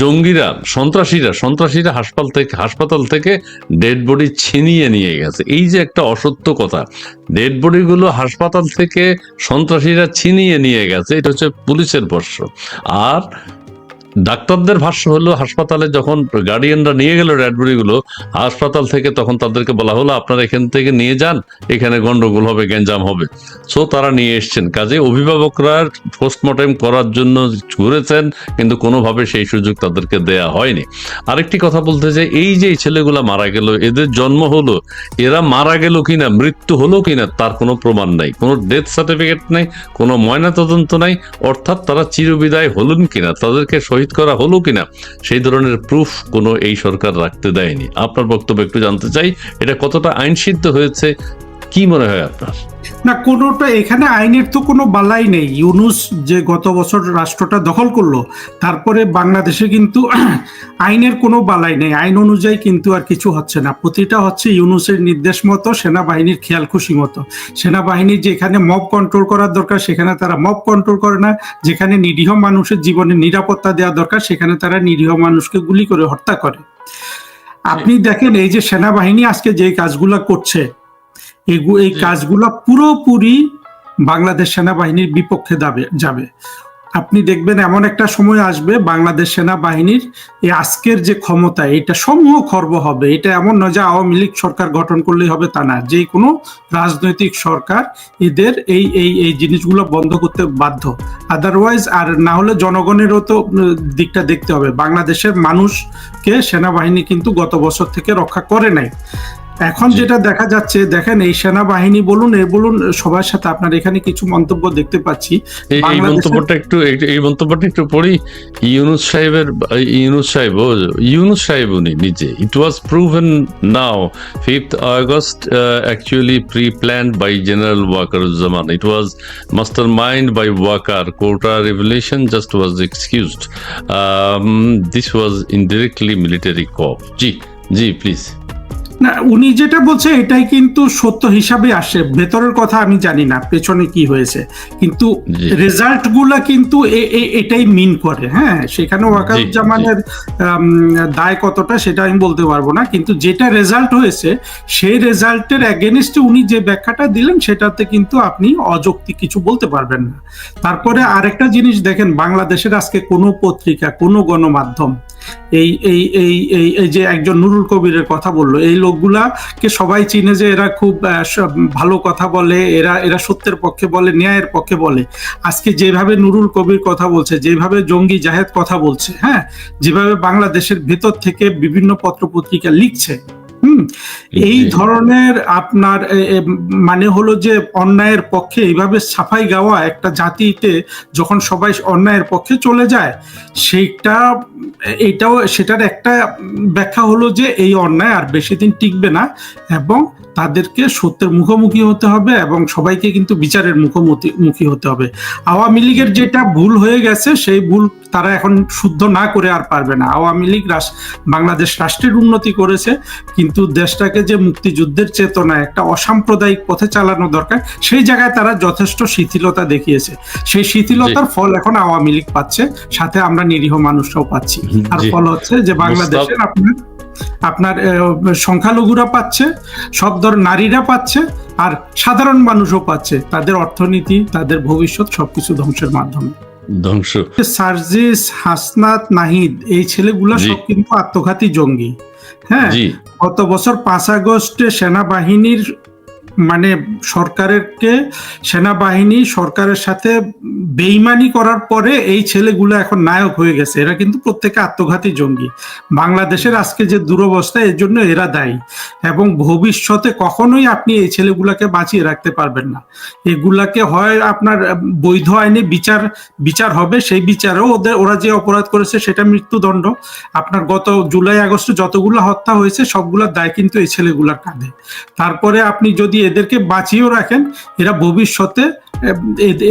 জঙ্গিরা, সন্ত্রাসীরা হাসপাতাল থেকে ডেড বডি ছিনিয়ে নিয়ে গেছে। এই যে একটা অসত্য কথা, ডেড বডিগুলো হাসপাতাল থেকে সন্ত্রাসীরা ছিনিয়ে নিয়ে গেছে, এটা হচ্ছে পুলিশের ভাষ্য। আর ডাক্তারদের ভাষ্য হলো হাসপাতালে যখন গার্ডিয়ানরা নিয়ে গেল ডেড বডিগুলো হাসপাতাল থেকে, তখন তাদেরকে বলা হলো আপনারা এখান থেকে নিয়ে যান, এখানে গন্ডগোল হবে, গ্যাঞ্জাম হবে। সো তারা নিয়ে এসছেন, কাজে অভিভাবকরা পোস্টমর্টেম করার জন্য ঘুরেছেন, কিন্তু কোনোভাবে সেই সুযোগ তাদেরকে দেয়া হয়নি। আরেকটি কথা বলতে চাই, এই যে ছেলেগুলা মারা গেল, এদের জন্ম হলো, এরা মারা গেল কিনা, মৃত্যু হলো কিনা তার কোনো প্রমাণ নাই, কোনো ডেথ সার্টিফিকেট নাই, কোনো ময়নাতদন্ত নাই, অর্থাৎ তারা চিরবিদায় হলেন কিনা, তাদেরকে শহীদ করা হলো কিনা, সেই ধরনের প্রুফ কোনো এই সরকার রাখতে দেয়নি। আপনার বক্তব্য একটু জানতে চাই, এটা কতটা আইন সিদ্ধ হয়েছে, কি মনে হয় আপনার? না, কোনোটা এখানে আইনের তো কোনো বালাই নেই। ইউনুস যে গত বছর রাষ্ট্রটা দখল করলো, তারপরে বাংলাদেশে কিন্তু আইনের কোনো বালাই নেই, আইন অনুযায়ী কিন্তু আর কিছু হচ্ছে না। প্রতিটা হচ্ছে ইউনুসের নির্দেশ মতো, সেনাবাহিনীর খেয়াল খুশি মতো। সেনাবাহিনীর যেখানে মব কন্ট্রোল করার দরকার সেখানে তারা মব কন্ট্রোল করে না, যেখানে নিরীহ মানুষের জীবনের নিরাপত্তা দেওয়া দরকার সেখানে তারা নিরীহ মানুষকে গুলি করে হত্যা করে। আপনি দেখেন, এই যে সেনাবাহিনী আজকে যে কাজগুলা করছে, এই কাজগুলা পুরোপুরি বাংলাদেশ সেনাবাহিনীর বিপক্ষে যাবে। আপনি দেখবেন এমন একটা সময় আসবে বাংলাদেশ সেনাবাহিনীর এই আজকের যে ক্ষমতা, এটা সমূহ খর্ব হবে। এটা এমন নয় যে আওয়ামী লীগ সরকার গঠন করলেই হবে, তা না, যে কোনো রাজনৈতিক সরকার এদের এই জিনিসগুলো বন্ধ করতে বাধ্য। আদারওয়াইজ, আর না হলে জনগণেরও তো দিকটা দেখতে হবে। বাংলাদেশের মানুষকে সেনাবাহিনী কিন্তু গত বছর থেকে রক্ষা করে নাই। এখন যেটা দেখা যাচ্ছে, দেখেন এই সেনাবাহিনী বলুন সবার সাথে আপনার এখানে কিছু মন্তব্য দেখতে পাচ্ছি। এই মন্তব্যটা একটু পড়ি। ইউনুস সাহেব উনি নিজে, ইট ওয়াজ proven now 5th August actually pre-planned by General Waqar-Uzzaman. It was mastermind by Waqar. Quota revelation just was excused. This was indirectly military coup. G please. না, উনি যেটা বলছে এটাই কিন্তু সত্য হিসাবে আসে, ভেতরের কথা আমি জানি না পেছনে কি হয়েছে, কিন্তু জি রেজাল্ট গুলা কিন্তু এটাই মিন করে। হ্যাঁ, সেখানে জি জি ওয়াকারুজ্জামানের দায় কতটা সেটা আমি বলতে পারবো না, কিন্তু যেটা রেজাল্ট হয়েছে সেই রেজাল্টের এগেনস্টে উনি যে ব্যাখ্যাটা দিলেন সেটাতে কিন্তু আপনি অযৌক্তিক কিছু বলতে পারবেন না। তারপরে আরেকটা জিনিস দেখেন, বাংলাদেশের আজকে কোনো পত্রিকা, কোনো গণমাধ্যম এই এই এই এই এই যে একজন নুরুল কবিরের কথা বললো, এই লোকগুলাকে সবাই চিনে যে এরা খুব ভালো কথা বলে, এরা এরা সত্যের পক্ষে বলে, ন্যায়ের পক্ষে বলে। আজকে যেভাবে নুরুল কবির কথা বলছে, যেভাবে জঙ্গি জাহেদ কথা বলছে, হ্যাঁ, যেভাবে বাংলাদেশের ভেতর থেকে বিভিন্ন পত্রপত্রিকা লিখছে, এই জি ধরনের আপনার মানে হলো যে অন্যায়ের পক্ষে এইভাবে সাফাই গাওয়া একটা জাতিতে যখন সবাই অন্যায়ের পক্ষে চলে যায়, সেইটা এটাও সেটার একটা ব্যাখ্যা হলো যে এই অন্যায় আর বেশি দিন টিকবে না এবং তাদেরকে সত্যের মুখোমুখি হতে হবে এবং সবাইকে কিন্তু বিচারের মুখোমুখি হতে হবে। আওয়ামী লীগের যেটা ভুল হয়ে গেছে সেই ভুল তারা এখন শুদ্ধ না করে আর পারবে না। আওয়ামী লীগ বাংলাদেশ রাষ্ট্রের উন্নতি করেছে, কিন্তু দেশটাকে যে মুক্তিযুদ্ধের চেতনায় একটা অসাম্প্রদায়িক পথে চালানো দরকার সেই জায়গায় তারা যথেষ্ট শিথিলতা দেখিয়েছে। সেই জি শিথিলতার ফল এখন আওয়ামী লীগ পাচ্ছে, সাথে আমরা নিরীহ মানুষরাও পাচ্ছি। আর জি ফল হচ্ছে যে মুস্তাফ বাংলাদেশের আপনার আপনার সংখ্যালঘুরা পাচ্ছে, সব নারীরা পাচ্ছে, আর সাধারণ মানুষও পাচ্ছে, তাদের অর্থনীতি, তাদের ভবিষ্যৎ সবকিছু ধ্বংসের মাধ্যমে। ধ্বংস। সার্জিস, হাসনাত, নাহিদ, এই ছেলেগুলা জি সব কিন্তু আত্মঘাতী জঙ্গি। হ্যাঁ, জি গত বছর 5 আগস্টে সেনাবাহিনীর মানে সেনাবাহিনী সরকারের সাথে বেইমানি করার পরে এই ছেলেগুলো এখন নায়ক হয়ে গেছে। এরা কিন্তু প্রত্যেকে আত্মঘাতী জঙ্গি। বাংলাদেশের আজকে যে দুরবস্থা এর জন্য এরা দায়ী, এবং ভবিষ্যতে কখনোই আপনি এই ছেলেগুলাকে বাঁচিয়ে রাখতে পারবেন না। এগুলাকে হয় আপনার বৈধ আইনে বিচার হবে, সেই বিচারেও ওরা যে অপরাধ করেছে সেটা মৃত্যুদণ্ড। আপনার গত জুলাই আগস্টে যতগুলো হত্যা হয়েছে সবগুলোর দায় কিন্তু এই ছেলেগুলার কাঁধে। তারপরে আপনি যদি এদেরকে বাঁচিয়েও রাখেন, এরা ভবিষ্যতে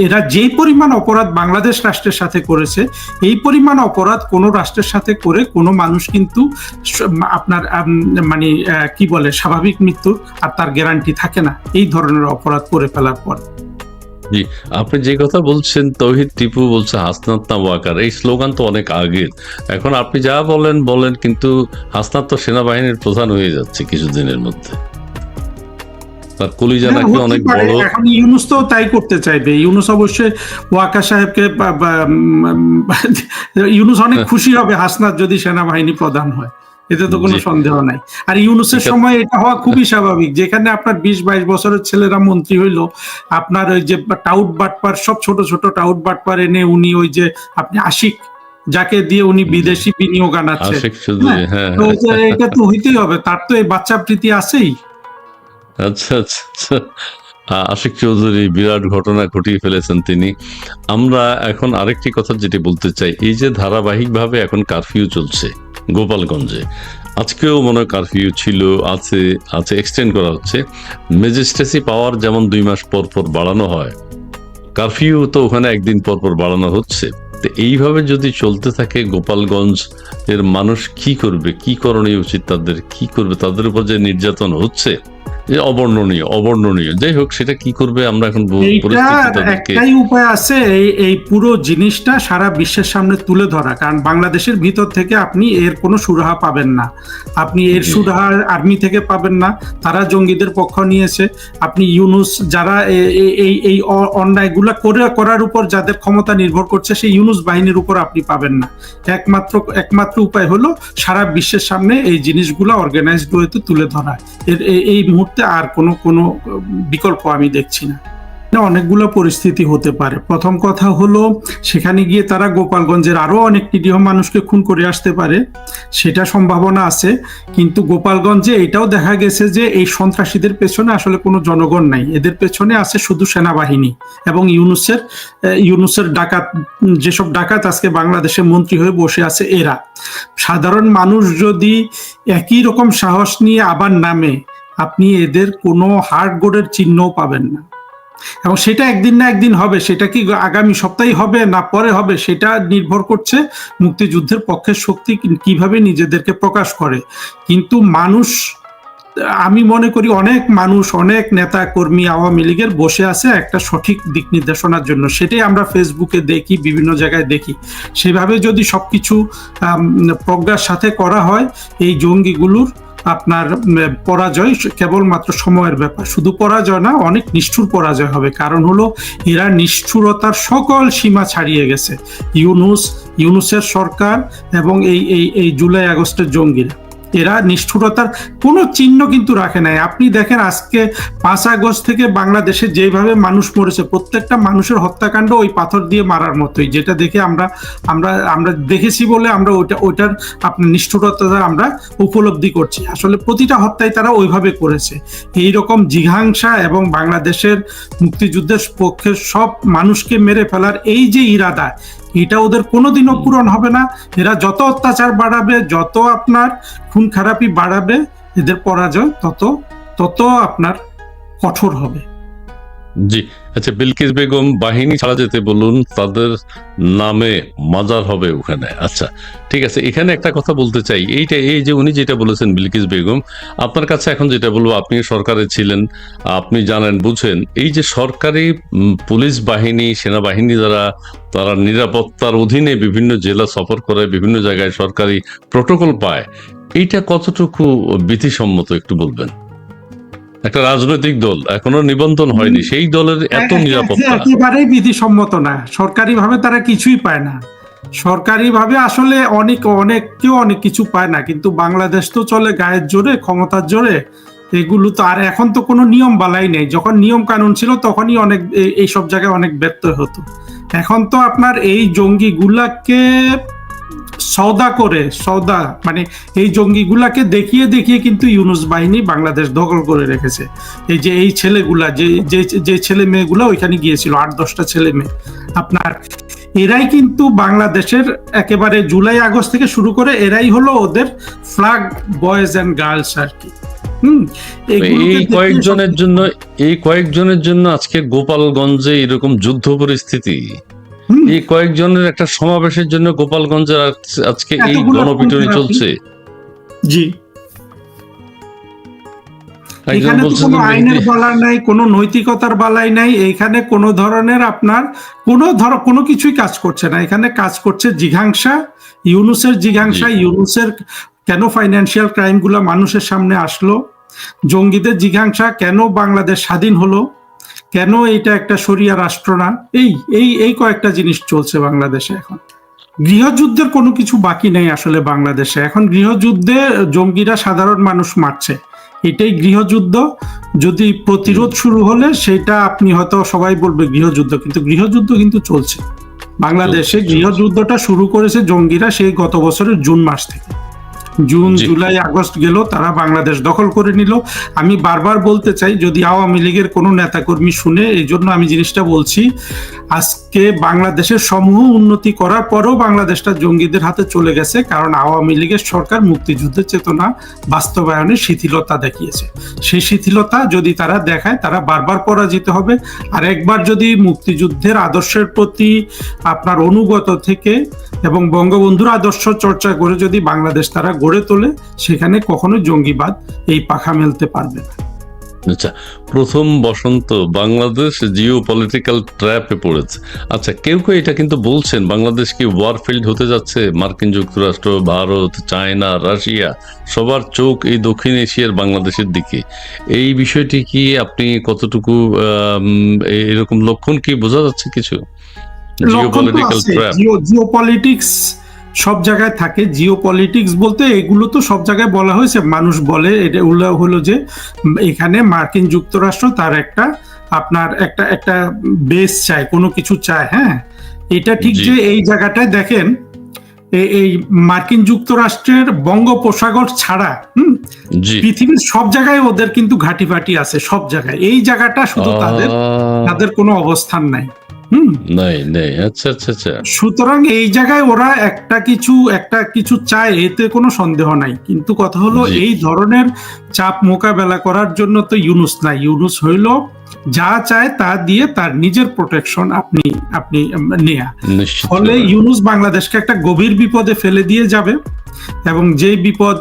এরা যেই পরিমাণ অপরাধ বাংলাদেশ রাষ্ট্রের সাথে করেছে, এই পরিমাণ অপরাধ কোনো রাষ্ট্রের সাথে করে কোনো মানুষ কিন্তু আপনার মানে কি বলে স্বাভাবিক মৃত্যুর আর তার গ্যারান্টি থাকে না এই ধরনের অপরাধ করে ফেলার পর। জি আপনি যে কথা বলছেন, তৌহিদ টিপু বলছে হাসনাত না ওয়াকার, এই স্লোগান তো অনেক আগের। এখন আপনি যা বলেন বলেন, কিন্তু হাসনাত তো সেনাবাহিনীর প্রধান হয়ে যাচ্ছে কিছুদিনের মধ্যে, তার কলিজা নাকি অনেক বড়। এখন ইউনূস তো তাই করতে চাইবে। ইউনূস অবশ্যই ওয়াকার সাহেবকে ইউনূস অনেক খুশি হবে হাসনাত যদি সেনাবাহিনী প্রধান হয়, এতে তো কোনো সন্দেহ নাই। আর ইউনূসের সময় এটা হওয়া খুবই স্বাভাবিক, যেখানে আপনার 20-22 বছরের ছেলেরা মন্ত্রী হইলো, আপনার ওই যে টাউট বাটপার, সব ছোট ছোট টাউট বাটপার এনে উনি ওই যে আপনি আশিক, যাকে দিয়ে উনি বিদেশি বিনিয়োগ আনাচ্ছে, তো এটা তো হইতেই হবে, তার তো এই বাচ্চা প্রীতি আছেই। আচ্ছা আচ্ছা আচ্ছা, আশিক চৌধুরী বিরাট ঘটনা ঘটিয়ে ফেলেছেন তিনি। আমরা এখন আরেকটি কথা যেটি বলতে চাই, এই যে ধারাবাহিকভাবে এখন কারফিউ চলছে গোপালগঞ্জে, আজকেও মনে হয় কারফিউ ছিল, আছে আছে এক্সটেন্ড করা হচ্ছে। ম্যাজিস্ট্রেসি পাওয়ার যেমন 2 মাস পর পর বাড়ানো হয়, কারফিউ তো ওখানে একদিন পর পর বাড়ানো হচ্ছে। তো এইভাবে যদি চলতে থাকে, গোপালগঞ্জ এর মানুষ কি করবে, কি করণীয় উচিত তাদের, কি করবে, তাদের উপর যে নির্যাতন হচ্ছে যে অবর্ণনীয়। যাই হোক, সেটা কি করবে আমরা এখন একটাই উপায় আছে, এই পুরো জিনিসটা সারা বিশ্বের সামনে তুলে ধরা। কারণ বাংলাদেশের ভিতর থেকে আপনি এর কোনো সুরাহা পাবেন না, আপনি এর সুরাহা আর্মি থেকে পাবেন না, তারা জঙ্গিদের পক্ষ নিয়েছে। আপনি ইউনূস যারা এই অন্যায়গুলা করার উপর যাদের ক্ষমতা নির্ভর করছে, সেই ইউনূস বাহিনীর উপর আপনি পাবেন না। একমাত্র উপায় হলো সারা বিশ্বের সামনে এই জিনিসগুলা অর্গানাইজড ওয়েতে তুলে ধরা। এই মুহূর্তে আর কোনো বিকল্প আমি দেখছি না। অনেকগুলো পরিস্থিতি হতে পারে। প্রথম কথা হলো, সেখানে গিয়ে তারা গোপালগঞ্জের আরো অনেক নিরীহ মানুষকে খুন করে আসতে পারে, সেটা সম্ভাবনা আছে। কিন্তু গোপালগঞ্জে এটাও দেখা গেছে যে এই সন্ত্রাসীদের পেছনে আসলে কোনো জনগণ নাই, এদের পেছনে আছে শুধু সেনাবাহিনী এবং ইউনূসের ডাকাত, যেসব ডাকাত আজকে বাংলাদেশে মন্ত্রী হয়ে বসে আছে এরা। সাধারণ মানুষ যদি একই রকম সাহস নিয়ে আবার নামে, আপনি এদের কোনো হার্ড গোডের চিহ্নও পাবেন না। এবং সেটা একদিন না একদিন হবে, সেটা কি আগামী সপ্তাহে হবে না পরে হবে, সেটা নির্ভর করছে মুক্তিযুদ্ধের পক্ষের শক্তি কিভাবে নিজেদেরকে প্রকাশ করে। কিন্তু মানুষ আমি মনে করি অনেক মানুষ, অনেক নেতা কর্মী আওয়ামী লীগের বসে আছে একটা সঠিক দিক নির্দেশনার জন্য। সেটাই আমরা ফেসবুকে দেখি, বিভিন্ন জায়গায় দেখি। সেভাবে যদি সবকিছু প্রজ্ঞার সাথে করা হয়, এই জঙ্গিগুলোর আপনার পরাজয় কেবলমাত্র সময়ের ব্যাপার। শুধু পরাজয় না, অনেক নিষ্ঠুর পরাজয় হবে। কারণ হলো এরা নিষ্ঠুরতার সকল সীমা ছাড়িয়ে গেছে। ইউনূসের সরকার এবং এই জুলাই আগস্টের জঙ্গিরা, এরা নিষ্ঠুরতার কোনো চিহ্ন কিন্তু রাখে নাই। আপনি দেখেন আজকে 5 আগস্ট থেকে বাংলাদেশে যেভাবে মানুষ মরেছে, প্রত্যেকটা মানুষের হত্যাকাণ্ড ওই পাথর দিয়ে মারার মতোই, যেটা দেখে আমরা দেখেছি বলে আমরা ওইটার আপনার নিষ্ঠুরতা আমরা উপলব্ধি করছি। আসলে প্রতিটা হত্যায় তারা ওইভাবে করেছে। এইরকম জিঘাংসা এবং বাংলাদেশের মুক্তিযুদ্ধের পক্ষে সব মানুষকে মেরে ফেলার এই যে ইরাদা, এটা ওদের কোনোদিনও পূরণ হবে না। এরা যত অত্যাচার বাড়াবে, যত আপনার খুন খারাপি বাড়াবে, এদের পরাজয় তত আপনার কঠোর হবে। জি, আচ্ছা, বিলকিস বেগম বাহিনী ছাড়া যেতে বলুন, তাদের নামে মাজার হবে ওখানে। আচ্ছা, ঠিক আছে, এখানে একটা কথা বলতে চাই। এই যে উনি যেটা বলেছেন বিলকিস বেগম, আপনার কাছে এখন যেটা বলবো, আপনি সরকারে ছিলেন, আপনি জানেন, বুঝেন, এই যে সরকারি পুলিশ বাহিনী, সেনাবাহিনী তারা নিরাপত্তার অধীনে বিভিন্ন জেলা সফর করে, বিভিন্ন জায়গায় সরকারি প্রোটোকল পায়, এইটা কতটুকু বিধিসম্মত একটু বলবেন? একটা রাজনৈতিক দল এখনো নিবন্ধন হয়নি, সেই দলের এত নিরাপত্তা একেবারেই বিধিসম্মত না। সরকারি ভাবে তারা কিছুই পায় না। সরকারি ভাবে আসলে কেউ অনেক কিছু পায় না, কিন্তু বাংলাদেশ তো চলে গায়ের জোরে, ক্ষমতার জোরে। এগুলো তো আর এখন তো কোনো নিয়ম বালাই নেই। যখন নিয়ম কানুন ছিল তখনই অনেক এইসব জায়গায় অনেক ব্যত্যয় হতো। এখন তো আপনার এই জঙ্গিগুলাকে সৌদা মানে এই জঙ্গিগুলাকে দেখিয়ে কিন্তু ইউনূস বাহিনী বাংলাদেশ দখল করে রেখেছে। এই ছেলেগুলা, যে ছেলে মেয়েগুলা ওইখানে গিয়েছিল, 8-10টা ছেলে মেয়ে, আপনার এরাই কিন্তু বাংলাদেশের একেবারে জুলাই আগস্ট থেকে শুরু করে এরাই হলো ওদের ফ্ল্যাগ বয়েজ অ্যান্ড গার্লস আর কি। এই কয়েকজনের জন্য আজকে গোপালগঞ্জে এরকম যুদ্ধ পরিস্থিতি, এই কয়েকজনের একটা সমাবেশের জন্য গোপালগঞ্জে আজকে এই গণপিটুনি চলছে। জি, এখানে তো কোনো আইনের বালাই নাই, কোনো নৈতিকতার বালাই নাই। এইখানে কোনো ধরনের আপনার কোনো কিছুই কাজ করছে না। এখানে কাজ করছে জিঘাংসা, ইউনূসের জিঘাংসা। ইউনূসের কেন ফাইন্যান্সিয়াল ক্রাইম গুলা মানুষের সামনে আসলো, জঙ্গিদের জিঘাংসা, কেন বাংলাদেশ স্বাধীন হলো, কেন এটা একটা শরিয়া রাষ্ট্র না, এই কয়েকটা জিনিস চলছে বাংলাদেশে এখন। গৃহযুদ্ধের কোনো কিছু বাকি নেই আসলে বাংলাদেশে এখন। গৃহযুদ্ধে জঙ্গিরা সাধারণ মানুষ মারছে, এটাই গৃহযুদ্ধ। যদি প্রতিরোধ শুরু হলে সেটা আপনি হয়তো সবাই বলবে গৃহযুদ্ধ, কিন্তু গৃহযুদ্ধ কিন্তু চলছে বাংলাদেশে। গৃহযুদ্ধটা শুরু করেছে জঙ্গিরা সেই গত বছরের জুন মাস থেকে। জুলাই আগস্ট গেল, তারা বাংলাদেশ দখল করে নিল। আমি বারবার বলতে চাই, যদি আওয়ামী লীগের কোনো নেতাকর্মী শুনে, এই জন্য আমি জিনিসটা বলছি, আজকে বাংলাদেশের সমূহ উন্নতি করার পরেও বাংলাদেশটা জঙ্গিদের হাতে চলে গেছে, কারণ আওয়ামী লীগের সরকার মুক্তিযুদ্ধের চেতনা বাস্তবায়নে শিথিলতা দেখিয়েছে। সেই শিথিলতা যদি তারা দেখায়, তারা বারবার পরাজিত হবে। আর একবার যদি মুক্তিযুদ্ধের আদর্শের প্রতি আপনার অনুগত থেকে এবং বঙ্গবন্ধুর আদর্শ চর্চা করে যদি বাংলাদেশ তারা গড়ে তোলে, সেখানে কখনো জঙ্গিবাদ এই পাখা মেলতে পারবে না। আচ্ছা, প্রথম বসন্ত, বাংলাদেশ জিও পলিটিক্যাল ট্র্যাপে পড়েছে। আচ্ছা, কেউ এটা কিন্তু বলছেন বাংলাদেশ কি ওয়ারফিল্ড হতে যাচ্ছে। মার্কিন যুক্তরাষ্ট্র, ভারত, চায়না, রাশিয়া, সবার চোখ এই দক্ষিণ এশিয়ার বাংলাদেশের দিকে। এই বিষয়টি কি আপনি কতটুকু এরকম লক্ষণ কি বোঝা যাচ্ছে কিছু? জিওপলিটিক্স সব জায়গায় থাকে। জিওপলিটিক্স বলতে এগুলো তো সব জায়গায় বলা হয়েছে, মানুষ বলে এটা হলো যে এখানে মার্কিন যুক্তরাষ্ট্র তার আপনার একটা বেস চায়, কোনো কিছু চায়। হ্যাঁ, এটা ঠিক যে এই জায়গাটায় দেখেন, এই মার্কিন যুক্তরাষ্ট্রের বঙ্গোপসাগর ছাড়া পৃথিবীর সব জায়গায় ওদের কিন্তু ঘাঁটি ফাটি আছে, সব জায়গায়। এই জায়গাটা শুধু তাদের কোনো অবস্থান নাই। আচ্ছা, সুতরাং এই জায়গায় ওরা একটা কিছু চায়, এতে কোনো সন্দেহ নাই। কিন্তু কথা হলো, এই ধরনের চাপ মোকাবেলা করার জন্য তো ইউনূস নাই। ইউনূস হইল যা চায় তা দিয়ে তার নিজের প্রোটেকশন আপনি আপনি নেয়া। নিশ্চিত ফলে ইউনূস বাংলাদেশকে একটা গভীর বিপদে ফেলে দিয়ে যাবে, এবং যে বিপদ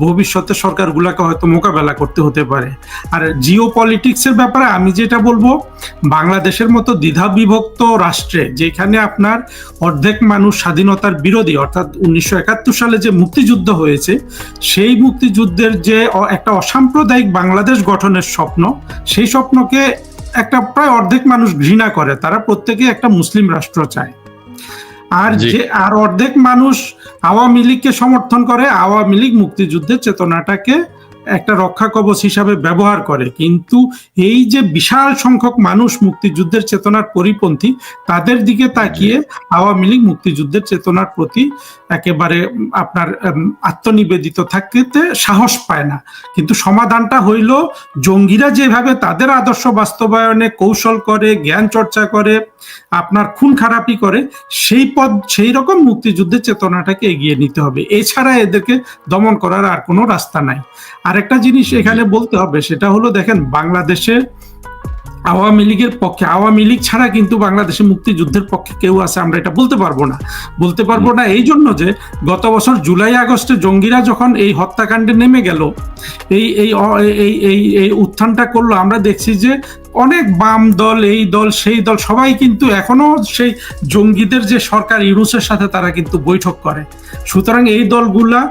ভবিষ্যতে সরকারগুলোকে হয়তো মোকাবেলা করতে হতে পারে। আর জিও পলিটিক্সের ব্যাপারে আমি যেটা বলবো, বাংলাদেশের মতো দ্বিধা বিভক্ত রাষ্ট্রে যেখানে আপনার অর্ধেক মানুষ স্বাধীনতার বিরোধী, অর্থাৎ 1971 সালে যে মুক্তিযুদ্ধ হয়েছে, সেই মুক্তিযুদ্ধের যে একটা অসাম্প্রদায়িক বাংলাদেশ গঠনের স্বপ্ন, সেই স্বপ্নকে একটা প্রায় অর্ধেক মানুষ ঘৃণা করে। তারা প্রত্যেকে একটা মুসলিম রাষ্ট্র চায়। আর অর্ধেক মানুষ আওয়ামী লীগকে সমর্থন করে। আওয়ামী লীগ মুক্তিযুদ্ধের চেতনাটাকে একটা রক্ষা কবচ হিসাবে ব্যবহার করে। কিন্তু এই যে বিশাল সংখ্যক মানুষ মুক্তিযুদ্ধের চেতনার পরিপন্থী, তাদের দিকে তাকিয়ে আওয়ামী লীগ মুক্তিযুদ্ধের চেতনার প্রতি একেবারে আপনার আত্মনিবেদিত থাকতে সাহস পায় না। কিন্তু সমাধানটা হইল, জঙ্গিরা যেভাবে তাদের আদর্শ বাস্তবায়নে কৌশল করে, জ্ঞান চর্চা করে, আপনার খুন খারাপি করে, সেই রকম মুক্তিযুদ্ধের চেতনাটাকে এগিয়ে নিতে হবে। এছাড়া এদেরকে দমন করার আর কোনো রাস্তা নাই। আরেকটা জিনিস এখানে বলতে হবে, সেটা হলো দেখেন, বাংলাদেশে আওয়ামী লীগের পক্ষে, আওয়ামী লীগ ছাড়া কিন্তু বাংলাদেশে মুক্তিযুদ্ধের পক্ষে কেউ আছে আমরা এটা বলতে পারবো না। এই জন্য যে গত বছর জুলাই আগস্টে জঙ্গিরা যখন এই হত্যাকাণ্ডে নেমে গেল, এই উত্থানটা করলো, আমরা দেখছি যে অনেক বাম দল, এই দল সেই দল, সবাই কিন্তু এখনো সেই জঙ্গিদের যে সরকার ইউনূসের সাথে তারা কিন্তু বৈঠক করে। সুতরাং এই দলগুলা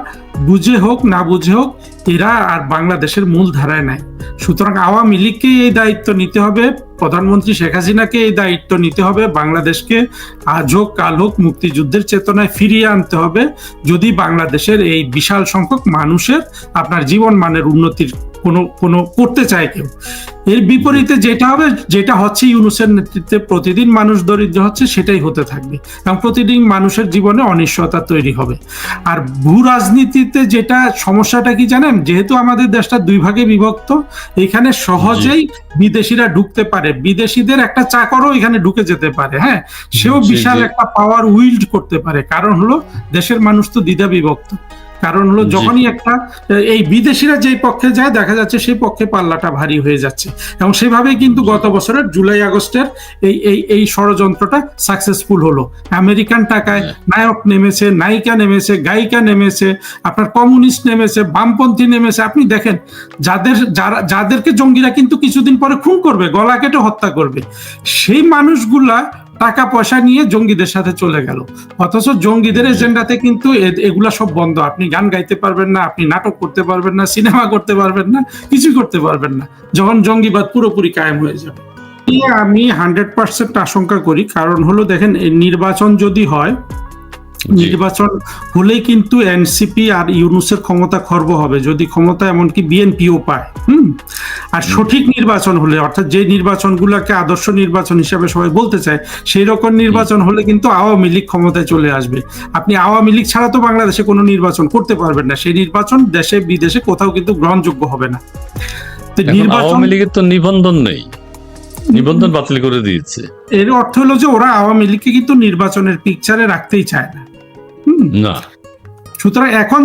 বুঝে হোক না বুঝে হোক, এরা আর বাংলাদেশের মূল ধারায় নাই। সুতরাং আওয়ামী লীগকে এই দায়িত্ব নিতে হবে, প্রধানমন্ত্রী শেখ হাসিনাকে এই দায়িত্ব নিতে হবে, বাংলাদেশকে আজ হোক কাল হোক মুক্তিযুদ্ধের চেতনায় ফিরিয়ে আনতে হবে, যদি বাংলাদেশের এই বিশাল সংখ্যক মানুষের আপনার জীবন মানের উন্নতির কোনো করতে চায় কেউ। এর বিপরীতে যেটা হচ্ছে, ইউনূসের নেতৃত্বে প্রতিদিন মানুষ দরিদ্র হচ্ছে, সেটাই হতে থাকবে এবং প্রতিদিন মানুষের জীবনে অনিশ্চয়তা তৈরি হবে। আর ভূ রাজনীতিতে যেটা সমস্যাটা কি জানেন, যেহেতু আমাদের দেশটা দুই ভাগে বিভক্ত, এখানে সহজেই বিদেশিরা ঢুকতে পারে, বিদেশিদের একটা চাকরও এখানে ঢুকে যেতে পারে, হ্যাঁ, সেও বিশাল একটা পাওয়ার উইল্ড করতে পারে। কারণ হলো দেশের মানুষ তো দ্বিধা বিভক্ত। কারণ হলো যখনই একটা এই বিদেশিরা যেই পক্ষে যায়, দেখা যাচ্ছে সেই পক্ষে পাল্লাটা ভারী হয়ে যাচ্ছে। এবং সেভাবেই কিন্তু গত বছরের জুলাই আগস্টের এই ষড়যন্ত্রটা সাকসেসফুল হলো। আমেরিকান টাকায় নায়ক নেমেছে, নায়িকা নেমেছে, গায়িকা নেমেছে, আপনার কমিউনিস্ট নেমেছে, বামপন্থী নেমেছে। আপনি দেখেন, যাদেরকে জঙ্গিরা কিন্তু কিছুদিন পরে খুন করবে, গলা কেটে হত্যা করবে, সেই মানুষগুলা টাকা পয়সা নিয়ে জঙ্গিদের সাথে চলে গেল। অথচ জঙ্গিদের এজেন্ডাতে কিন্তু এগুলা সব বন্ধ। আপনি গান গাইতে পারবেন না, আপনি নাটক করতে পারবেন না, সিনেমা করতে পারবেন না, কিছু করতে পারবেন না, যখন জঙ্গিবাদ পুরোপুরি কায়েম হয়ে যাবে। আমি 100% আশঙ্কা করি। কারণ হলো দেখেন, নির্বাচন যদি হয়, নির্বাচন হলেই কিন্তু এনসিপি আর ইউনূসের ক্ষমতা খর্ব হবে, যদি ক্ষমতা এমনকি বিএনপিও পায়। আর সঠিক নির্বাচন হলে, অর্থাৎ যে নির্বাচনগুলোকে আদর্শ নির্বাচন হিসাবে সবাই বলতে চায়, সেই রকম নির্বাচন হলে কিন্তু আওয়ামী লীগ ক্ষমতায় চলে আসবে। আপনি আওয়ামী লীগ ছাড়া তো বাংলাদেশে কোনো নির্বাচন করতে পারবেন না। সেই নির্বাচন দেশে বিদেশে কোথাও কিন্তু গ্রহণযোগ্য হবে না। আওয়ামী লীগের তো নিবন্ধন নেই, নিবন্ধন বাতিল করে দিয়েছে। এর অর্থ হলো যে ওরা আওয়ামী লীগকে কিন্তু নির্বাচনের পিকচারে রাখতেই চায় না। সুতরাং এখন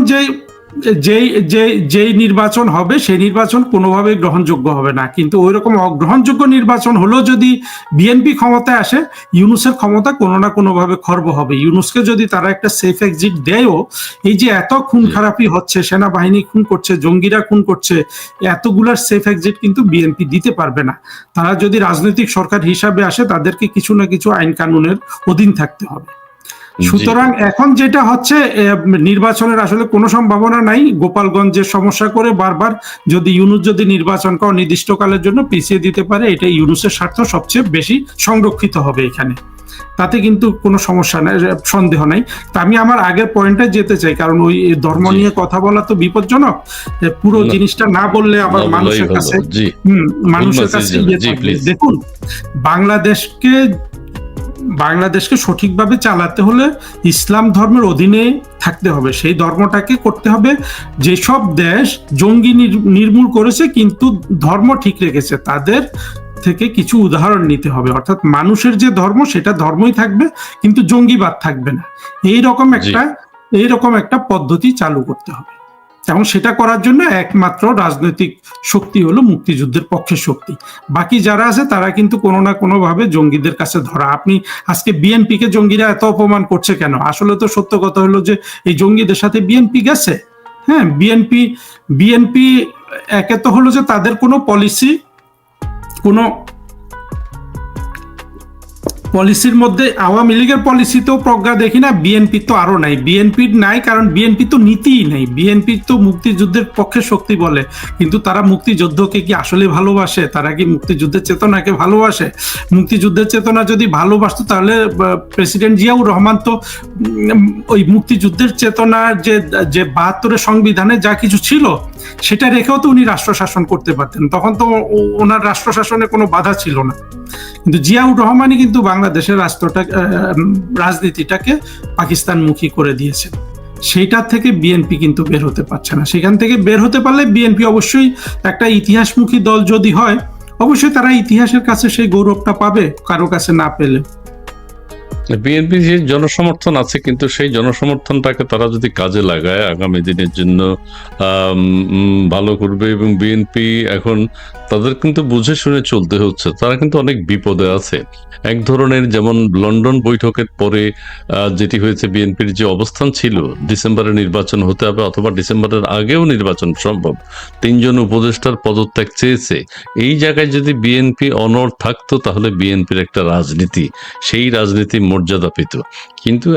যেই নির্বাচন হবে, সেই নির্বাচন কোনোভাবে গ্রহণযোগ্য হবে না। কিন্তু ওই রকম অগ্রহণযোগ্য নির্বাচন হলেও যদি বিএনপি ক্ষমতায় আসে, ইউনূসের ক্ষমতা কোনো না কোনো ভাবে খর্ব হবে। ইউনূসকে যদি তারা একটা সেফ এক্সিট দেয়ও, এই যে এত খুন খারাপি হচ্ছে, সেনাবাহিনী খুন করছে, জঙ্গিরা খুন করছে, এতগুলার সেফ এক্সিট কিন্তু বিএনপি দিতে পারবে না। তারা যদি রাজনৈতিক সরকার হিসাবে আসে, তাদেরকে কিছু না কিছু আইন কানুনের অধীন থাকতে হবে। সুতরাং এখন যেটা হচ্ছে, নির্বাচনের আসলে কোনো সম্ভাবনা নাই। গোপালগঞ্জের সমস্যা করে বারবার যদি ইউনূস যদি নির্বাচনকে অনির্দিষ্টকালের জন্য পিছিয়ে দিতে পারে, এটা ইউনূসের স্বার্থ সবচেয়ে বেশি সংরক্ষিত হবে এখানে, তাতে কিন্তু কোনো সমস্যা নাই, সন্দেহ নাই। তা আমি আমার আগের পয়েন্টে যেতে চাই, কারণ ওই ধর্ম নিয়ে কথা বলা তো বিপজ্জনক। পুরো জিনিসটা না বললে আবার মানুষের কাছে দেখুন, বাংলাদেশকে সঠিকভাবে চালাতে হলে ইসলাম ধর্মের অধীনে থাকতে হবে। সেই ধর্মটাকে করতে হবে। যেসব দেশ জঙ্গি নির্মূল করেছে কিন্তু ধর্ম ঠিক রেখেছে, তাদের থেকে কিছু উদাহরণ নিতে হবে। অর্থাৎ মানুষের যে ধর্ম, সেটা ধর্মই থাকবে, কিন্তু জঙ্গিবাদ থাকবে না। এইরকম একটা পদ্ধতি চালু করতে হবে। এবং সেটা করার জন্য একমাত্র রাজনৈতিক শক্তি হলো মুক্তিযুদ্ধের পক্ষের শক্তি। বাকি যারা আছে তারা কিন্তু কোনো না কোনো ভাবে জঙ্গিদের কাছে ধরা। আপনি আজকে বিএনপি কে জঙ্গিরা এত অপমান করছে কেন? আসলে তো সত্য কথা হলো যে এই জঙ্গিদের সাথে বিএনপি গেছে। হ্যাঁ, বিএনপি একে তো হলো যে তাদের কোনো পলিসির মধ্যে আওয়ামী লীগের পলিসিতেও প্রজ্ঞা দেখি না, বিএনপি তো আরো নাই। বিএনপির নাই কারণ বিএনপি তো নীতিই নেই। বিএনপি তো মুক্তিযুদ্ধের পক্ষে শক্তি বলে, কিন্তু তারা মুক্তিযুদ্ধকে কি আসলে ভালোবাসে? তারা কি মুক্তিযুদ্ধের চেতনাকে ভালোবাসে? মুক্তিযুদ্ধের চেতনা যদি ভালোবাসতো তাহলে প্রেসিডেন্ট জিয়াউর রহমান তো ওই মুক্তিযুদ্ধের চেতনার যে ৭২-এর সংবিধানে যা কিছু ছিল সেটা রেখেও তো উনি রাষ্ট্র শাসন করতে পারতেন। তখন তো ওনার রাষ্ট্র শাসনে কোনো বাধা ছিল না। কিন্তু জিয়াউর রহমানই কিন্তু বাংলাদেশের রাজনীতিটাকে পাকিস্তানমুখী করে দিয়েছেন। সেইটা থেকে বিএনপি কিন্তু বের হতে পারছে না। সেখান থেকে বের হতে পারলে বিএনপি অবশ্যই একটা ইতিহাসমুখী দল যদি হয়, অবশ্যই তারা ইতিহাসের কাছে সেই গৌরবটা পাবে, কারো কাছে না পেলে। বিএনপি যে জনসমর্থন আছে, কিন্তু সেই জনসমর্থনটাকে তারা যদি কাজে লাগায় আগামী দিনের জন্য ভালো করবে। এবং বিএনপি এখন তাদের কিন্তু বুঝে শুনে চলতে হচ্ছে, তারা কিন্তু অনেক বিপদে আছে। এক ধরনের যেমন লন্ডন বৈঠকের পরে যেটি হয়েছে, বিএনপির যে অবস্থান ছিল ডিসেম্বরে নির্বাচন হতে হবে অথবা ডিসেম্বরের আগেও নির্বাচন সম্ভব, ৩ জন উপদেষ্টার পদত্যাগ চেয়েছে। এই জায়গায় যদি বিএনপি অনড় থাকতো তাহলে বিএনপির একটা রাজনীতি, সেই রাজনীতি মর্যাদা পেত। কিন্তু